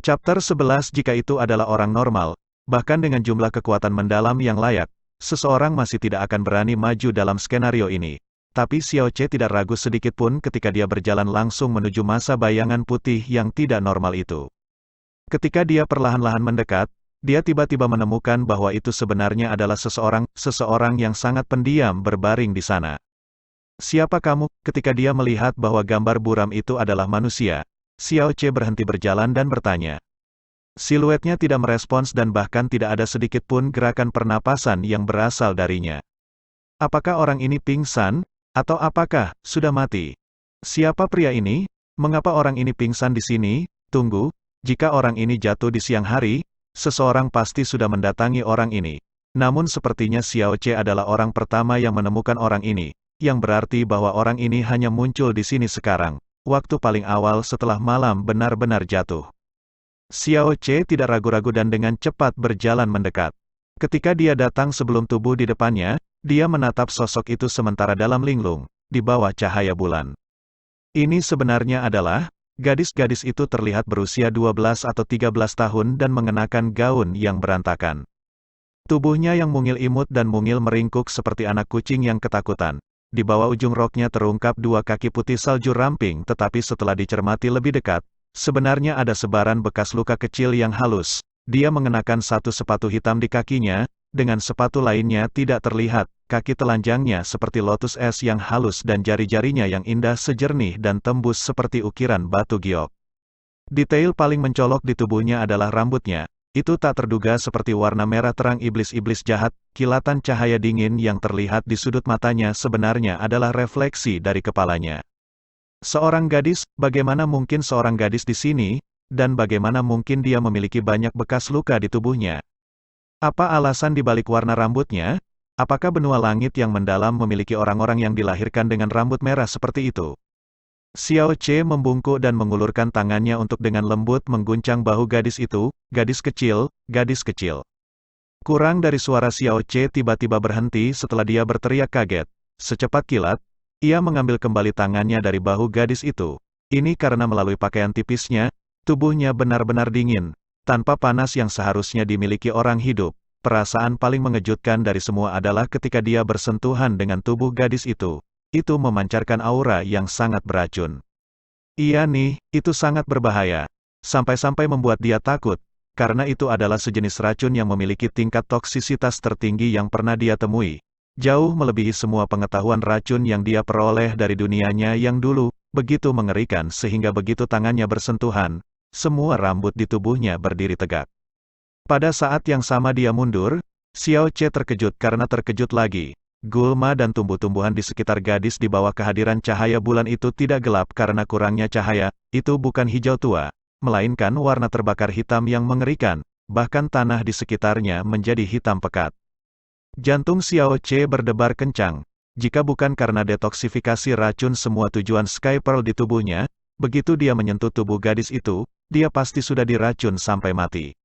Chapter 11. Jika itu adalah orang normal, bahkan dengan jumlah kekuatan mendalam yang layak, seseorang masih tidak akan berani maju dalam skenario ini. Tapi Xiao Che tidak ragu sedikit pun ketika dia berjalan langsung menuju masa bayangan putih yang tidak normal itu. Ketika dia perlahan-lahan mendekat, dia tiba-tiba menemukan bahwa itu sebenarnya adalah seseorang yang sangat pendiam berbaring di sana. "Siapa kamu?" Ketika dia melihat bahwa gambar buram itu adalah manusia, Xiao Che berhenti berjalan dan bertanya. Siluetnya tidak merespons dan bahkan tidak ada sedikit pun gerakan pernapasan yang berasal darinya. Apakah orang ini pingsan? Atau apakah sudah mati? Siapa pria ini? Mengapa orang ini pingsan di sini? Tunggu, jika orang ini jatuh di siang hari, seseorang pasti sudah mendatangi orang ini. Namun sepertinya Xiao Che adalah orang pertama yang menemukan orang ini, yang berarti bahwa orang ini hanya muncul di sini sekarang, waktu paling awal setelah malam benar-benar jatuh. Xiao Che tidak ragu-ragu dan dengan cepat berjalan mendekat. Ketika dia datang sebelum tubuh di depannya, dia menatap sosok itu sementara dalam linglung, di bawah cahaya bulan. Ini sebenarnya adalah, gadis-gadis itu terlihat berusia 12 atau 13 tahun dan mengenakan gaun yang berantakan. Tubuhnya yang mungil imut dan mungil meringkuk seperti anak kucing yang ketakutan. Di bawah ujung roknya terungkap dua kaki putih salju ramping tetapi setelah dicermati lebih dekat, sebenarnya ada sebaran bekas luka kecil yang halus. Dia mengenakan satu sepatu hitam di kakinya, dengan sepatu lainnya tidak terlihat, kaki telanjangnya seperti lotus es yang halus dan jari-jarinya yang indah sejernih dan tembus seperti ukiran batu giok. Detail paling mencolok di tubuhnya adalah rambutnya. Itu tak terduga seperti warna merah terang iblis-iblis jahat, kilatan cahaya dingin yang terlihat di sudut matanya sebenarnya adalah refleksi dari kepalanya. Seorang gadis, bagaimana mungkin seorang gadis di sini, dan bagaimana mungkin dia memiliki banyak bekas luka di tubuhnya? Apa alasan dibalik warna rambutnya? Apakah benua langit yang mendalam memiliki orang-orang yang dilahirkan dengan rambut merah seperti itu? Xiao Che membungkuk dan mengulurkan tangannya untuk dengan lembut mengguncang bahu gadis itu, gadis kecil, gadis kecil. Kurang dari suara Xiao Che tiba-tiba berhenti setelah dia berteriak kaget. Secepat kilat, ia mengambil kembali tangannya dari bahu gadis itu. Ini karena melalui pakaian tipisnya, tubuhnya benar-benar dingin, tanpa panas yang seharusnya dimiliki orang hidup. Perasaan paling mengejutkan dari semua adalah ketika dia bersentuhan dengan tubuh gadis itu. Itu memancarkan aura yang sangat beracun. Iya nih, itu sangat berbahaya. Sampai-sampai membuat dia takut, karena itu adalah sejenis racun yang memiliki tingkat toksisitas tertinggi yang pernah dia temui. Jauh melebihi semua pengetahuan racun yang dia peroleh dari dunianya yang dulu, begitu mengerikan sehingga begitu tangannya bersentuhan, semua rambut di tubuhnya berdiri tegak. Pada saat yang sama dia mundur, Xiao Che terkejut karena terkejut lagi. Gulma dan tumbuh-tumbuhan di sekitar gadis di bawah kehadiran cahaya bulan itu tidak gelap karena kurangnya cahaya, itu bukan hijau tua, melainkan warna terbakar hitam yang mengerikan, bahkan tanah di sekitarnya menjadi hitam pekat. Jantung Xiao Che berdebar kencang. Jika bukan karena detoksifikasi racun semua tujuan Sky Pearl di tubuhnya, begitu dia menyentuh tubuh gadis itu, dia pasti sudah diracun sampai mati.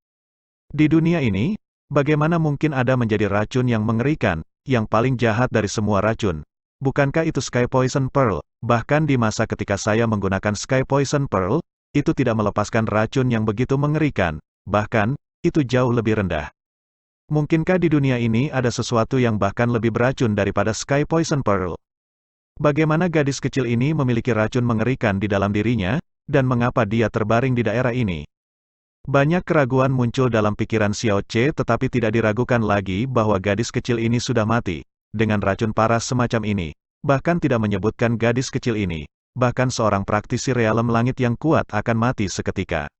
Di dunia ini, bagaimana mungkin ada menjadi racun yang mengerikan, yang paling jahat dari semua racun? Bukankah itu Sky Poison Pearl? Bahkan di masa ketika saya menggunakan Sky Poison Pearl, itu tidak melepaskan racun yang begitu mengerikan, bahkan, itu jauh lebih rendah. Mungkinkah di dunia ini ada sesuatu yang bahkan lebih beracun daripada Sky Poison Pearl? Bagaimana gadis kecil ini memiliki racun mengerikan di dalam dirinya, dan mengapa dia terbaring di daerah ini? Banyak keraguan muncul dalam pikiran Xiao Che tetapi tidak diragukan lagi bahwa gadis kecil ini sudah mati. Dengan racun paras semacam ini, bahkan tidak menyebutkan gadis kecil ini, bahkan seorang praktisi realem langit yang kuat akan mati seketika.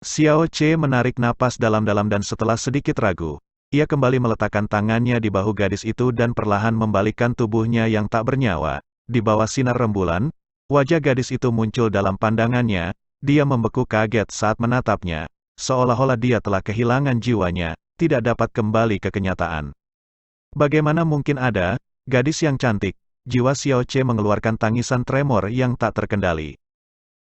Xiao Che menarik napas dalam-dalam dan setelah sedikit ragu, ia kembali meletakkan tangannya di bahu gadis itu dan perlahan membalikkan tubuhnya yang tak bernyawa. Di bawah sinar rembulan, wajah gadis itu muncul dalam pandangannya. Dia membeku kaget saat menatapnya, seolah-olah dia telah kehilangan jiwanya, tidak dapat kembali ke kenyataan. Bagaimana mungkin ada gadis yang cantik? Jiwa Xiao Che mengeluarkan tangisan tremor yang tak terkendali.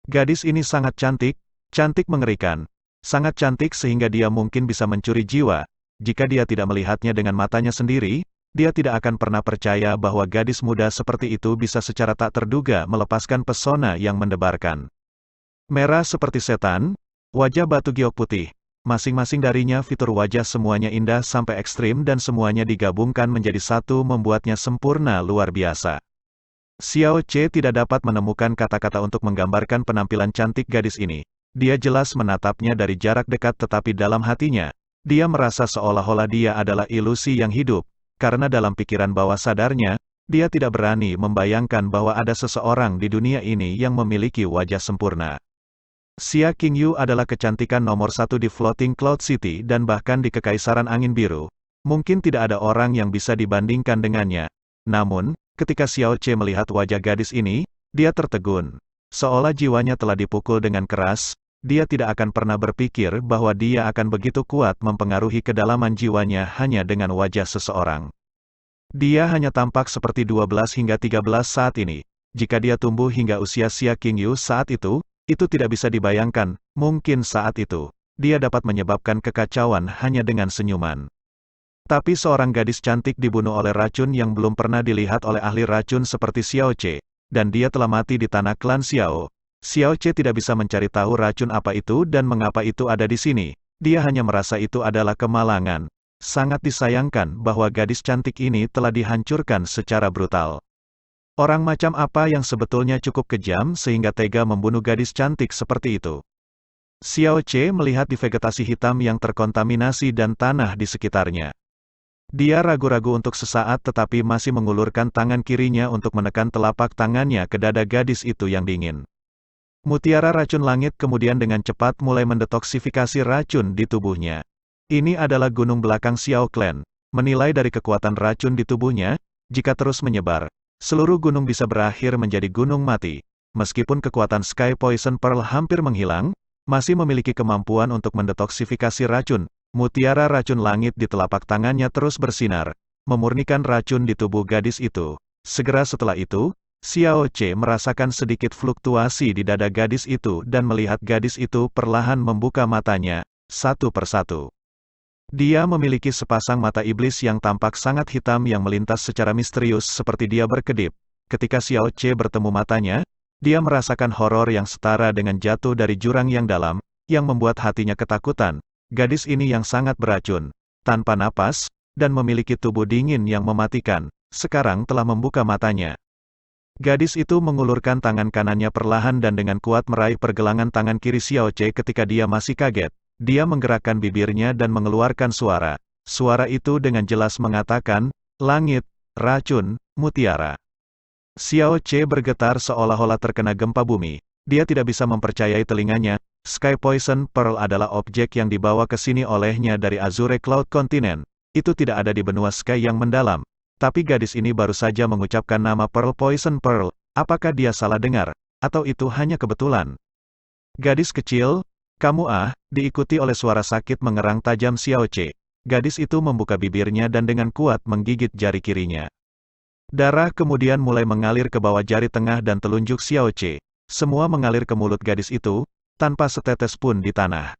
Gadis ini sangat cantik, cantik mengerikan. Sangat cantik sehingga dia mungkin bisa mencuri jiwa. Jika dia tidak melihatnya dengan matanya sendiri, dia tidak akan pernah percaya bahwa gadis muda seperti itu bisa secara tak terduga melepaskan pesona yang mendebarkan. Merah seperti setan, Wajah Batu Giok putih. Masing-masing darinya fitur wajah semuanya indah sampai ekstrim dan semuanya digabungkan menjadi satu membuatnya sempurna luar biasa. Xiao Che tidak dapat menemukan kata-kata untuk menggambarkan penampilan cantik gadis ini. Dia jelas menatapnya dari jarak dekat tetapi dalam hatinya, dia merasa seolah-olah dia adalah ilusi yang hidup, karena dalam pikiran bawah sadarnya, dia tidak berani membayangkan bahwa ada seseorang di dunia ini yang memiliki wajah sempurna. Xia Qingyu adalah kecantikan nomor satu di Floating Cloud City dan bahkan di Kekaisaran Angin Biru. Mungkin tidak ada orang yang bisa dibandingkan dengannya. Namun, ketika Xiao Che melihat wajah gadis ini, dia tertegun. Seolah jiwanya telah dipukul dengan keras, dia tidak akan pernah berpikir bahwa dia akan begitu kuat mempengaruhi kedalaman jiwanya hanya dengan wajah seseorang. Dia hanya tampak seperti 12 hingga 13 saat ini. Jika dia tumbuh hingga usia Xia Qingyu saat itu tidak bisa dibayangkan, mungkin saat itu, dia dapat menyebabkan kekacauan hanya dengan senyuman. Tapi seorang gadis cantik dibunuh oleh racun yang belum pernah dilihat oleh ahli racun seperti Xiao Che, dan dia telah mati di tanah klan Xiao. Xiao Che tidak bisa mencari tahu racun apa itu dan mengapa itu ada di sini. Dia hanya merasa itu adalah kemalangan. Sangat disayangkan bahwa gadis cantik ini telah dihancurkan secara brutal. Orang macam apa yang sebetulnya cukup kejam sehingga tega membunuh gadis cantik seperti itu? Xiao Che melihat di vegetasi hitam yang terkontaminasi dan tanah di sekitarnya. Dia ragu-ragu untuk sesaat tetapi masih mengulurkan tangan kirinya untuk menekan telapak tangannya ke dada gadis itu yang dingin. Mutiara racun langit kemudian dengan cepat mulai mendetoksifikasi racun di tubuhnya. Ini adalah gunung belakang Xiao Clan. Menilai dari kekuatan racun di tubuhnya, jika terus menyebar, seluruh gunung bisa berakhir menjadi gunung mati. Meskipun kekuatan Sky Poison Pearl hampir menghilang, masih memiliki kemampuan untuk mendetoksifikasi racun. Mutiara racun langit di telapak tangannya terus bersinar, memurnikan racun di tubuh gadis itu. Segera setelah itu, Xiao Che merasakan sedikit fluktuasi di dada gadis itu dan melihat gadis itu perlahan membuka matanya, satu persatu. Dia memiliki sepasang mata iblis yang tampak sangat hitam yang melintas secara misterius seperti dia berkedip. Ketika Xiao Che bertemu matanya, dia merasakan horor yang setara dengan jatuh dari jurang yang dalam, yang membuat hatinya ketakutan. Gadis ini yang sangat beracun, tanpa napas, dan memiliki tubuh dingin yang mematikan, sekarang telah membuka matanya. Gadis itu mengulurkan tangan kanannya perlahan dan dengan kuat meraih pergelangan tangan kiri Xiao Che ketika dia masih kaget. Dia menggerakkan bibirnya dan mengeluarkan suara. Suara itu dengan jelas mengatakan, langit, racun, mutiara. Xiao Che bergetar seolah-olah terkena gempa bumi. Dia tidak bisa mempercayai telinganya. Sky Poison Pearl adalah objek yang dibawa ke sini olehnya dari Azure Cloud Continent. Itu tidak ada di benua Sky yang mendalam. Tapi gadis ini baru saja mengucapkan nama Pearl Poison Pearl. Apakah dia salah dengar? Atau itu hanya kebetulan? Gadis kecil, kamu diikuti oleh suara sakit mengerang tajam Xiao Che. Gadis itu membuka bibirnya dan dengan kuat menggigit jari kirinya. Darah kemudian mulai mengalir ke bawah jari tengah dan telunjuk Xiao Che. Semua mengalir ke mulut gadis itu, tanpa setetes pun di tanah.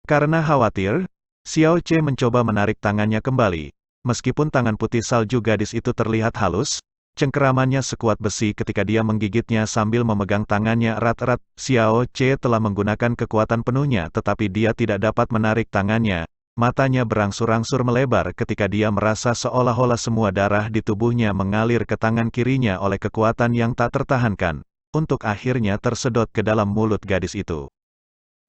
Karena khawatir, Xiao Che mencoba menarik tangannya kembali. Meskipun tangan putih salju gadis itu terlihat halus, cengkeramannya sekuat besi ketika dia menggigitnya sambil memegang tangannya erat-erat. Xiao Che telah menggunakan kekuatan penuhnya tetapi dia tidak dapat menarik tangannya. Matanya berangsur-angsur melebar ketika dia merasa seolah-olah semua darah di tubuhnya mengalir ke tangan kirinya oleh kekuatan yang tak tertahankan, untuk akhirnya tersedot ke dalam mulut gadis itu.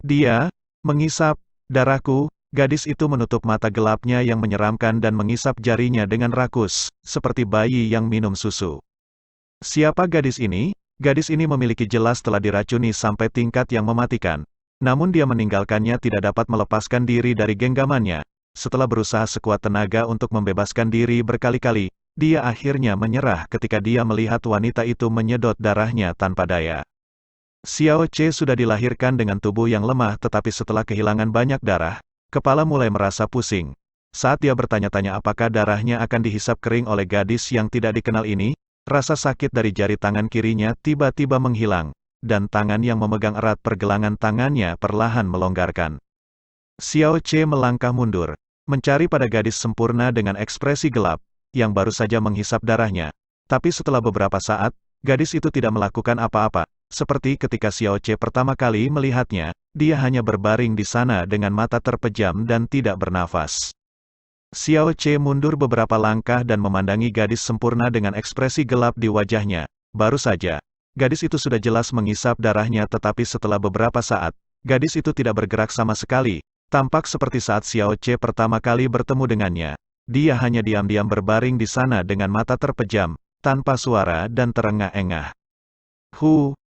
Dia mengisap, darahku. Gadis itu menutup mata gelapnya yang menyeramkan dan mengisap jarinya dengan rakus, seperti bayi yang minum susu. Siapa gadis ini? Gadis ini memiliki jelas telah diracuni sampai tingkat yang mematikan. Namun dia meninggalkannya tidak dapat melepaskan diri dari genggamannya. Setelah berusaha sekuat tenaga untuk membebaskan diri berkali-kali, dia akhirnya menyerah ketika dia melihat wanita itu menyedot darahnya tanpa daya. Xiao Che sudah dilahirkan dengan tubuh yang lemah tetapi setelah kehilangan banyak darah, kepala mulai merasa pusing. Saat dia bertanya-tanya apakah darahnya akan dihisap kering oleh gadis yang tidak dikenal ini, rasa sakit dari jari tangan kirinya tiba-tiba menghilang, dan tangan yang memegang erat pergelangan tangannya perlahan melonggarkan. Xiao Che melangkah mundur, mencari pada gadis sempurna dengan ekspresi gelap, yang baru saja menghisap darahnya. Tapi setelah beberapa saat, gadis itu tidak melakukan apa-apa. Seperti ketika Xiao Che pertama kali melihatnya, dia hanya berbaring di sana dengan mata terpejam dan tidak bernafas. Xiao Che mundur beberapa langkah dan memandangi gadis sempurna dengan ekspresi gelap di wajahnya. Baru saja, gadis itu sudah jelas mengisap darahnya, tetapi setelah beberapa saat, gadis itu tidak bergerak sama sekali, tampak seperti saat Xiao Che pertama kali bertemu dengannya. Dia hanya diam-diam berbaring di sana dengan mata terpejam, tanpa suara dan terengah-engah.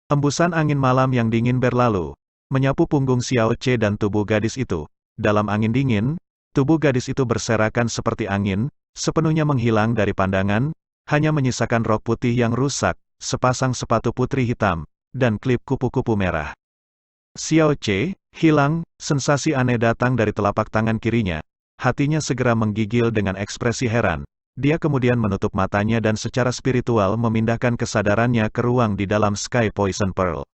Embusan angin malam yang dingin berlalu, menyapu punggung Xiao Che dan tubuh gadis itu. Dalam angin dingin, tubuh gadis itu berserakan seperti angin, sepenuhnya menghilang dari pandangan, hanya menyisakan rok putih yang rusak, sepasang sepatu putri hitam, dan klip kupu-kupu merah. Xiao Che hilang, sensasi aneh datang dari telapak tangan kirinya. Hatinya segera menggigil dengan ekspresi heran. Dia kemudian menutup matanya dan secara spiritual memindahkan kesadarannya ke ruang di dalam Sky Poison Pearl.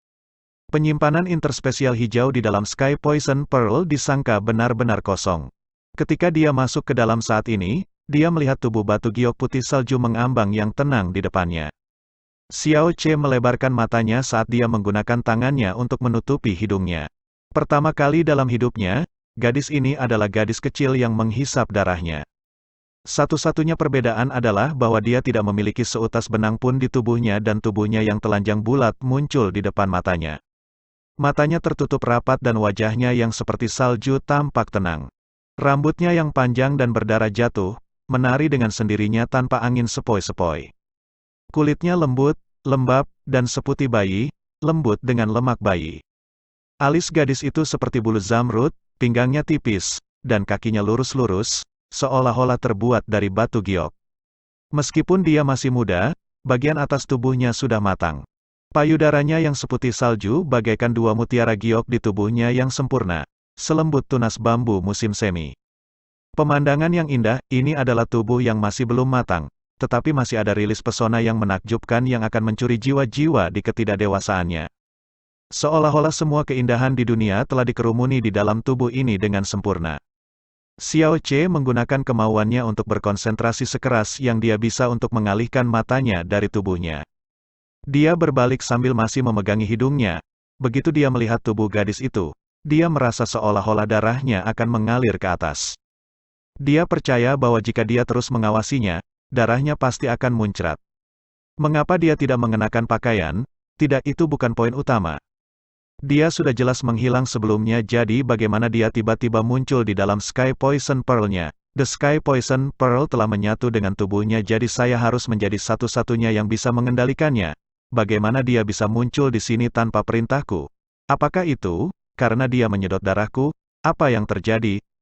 Penyimpanan interspesial hijau di dalam Sky Poison Pearl disangka benar-benar kosong. Ketika dia masuk ke dalam saat ini, dia melihat tubuh batu giok putih salju mengambang yang tenang di depannya. Xiao Che melebarkan matanya saat dia menggunakan tangannya untuk menutupi hidungnya. Pertama kali dalam hidupnya, gadis ini adalah gadis kecil yang menghisap darahnya. Satu-satunya perbedaan adalah bahwa dia tidak memiliki seutas benang pun di tubuhnya dan tubuhnya yang telanjang bulat muncul di depan matanya. Matanya tertutup rapat dan wajahnya yang seperti salju tampak tenang. Rambutnya yang panjang dan berdarah jatuh, menari dengan sendirinya tanpa angin sepoi-sepoi. Kulitnya lembut, lembab, dan seputih bayi, lembut dengan lemak bayi. Alis gadis itu seperti bulu zamrud, pinggangnya tipis, dan kakinya lurus-lurus, seolah-olah terbuat dari batu giok. Meskipun dia masih muda, bagian atas tubuhnya sudah matang. Payudaranya yang seputih salju bagaikan dua mutiara giok di tubuhnya yang sempurna, selembut tunas bambu musim semi. Pemandangan yang indah, ini adalah tubuh yang masih belum matang, tetapi masih ada rilis pesona yang menakjubkan yang akan mencuri jiwa-jiwa di ketidakdewasaannya. Seolah-olah semua keindahan di dunia telah dikerumuni di dalam tubuh ini dengan sempurna. Xiao Che menggunakan kemauannya untuk berkonsentrasi sekeras yang dia bisa untuk mengalihkan matanya dari tubuhnya. Dia berbalik sambil masih memegangi hidungnya. Begitu dia melihat tubuh gadis itu, dia merasa seolah-olah darahnya akan mengalir ke atas. Dia percaya bahwa jika dia terus mengawasinya, darahnya pasti akan muncrat. Mengapa dia tidak mengenakan pakaian? Tidak, itu bukan poin utama. Dia sudah jelas menghilang sebelumnya, jadi bagaimana dia tiba-tiba muncul di dalam Sky Poison Pearl-nya? The Sky Poison Pearl telah menyatu dengan tubuhnya, jadi saya harus menjadi satu-satunya yang bisa mengendalikannya. Bagaimana dia bisa muncul di sini tanpa perintahku? Apakah itu karena dia menyedot darahku? Apa yang terjadi?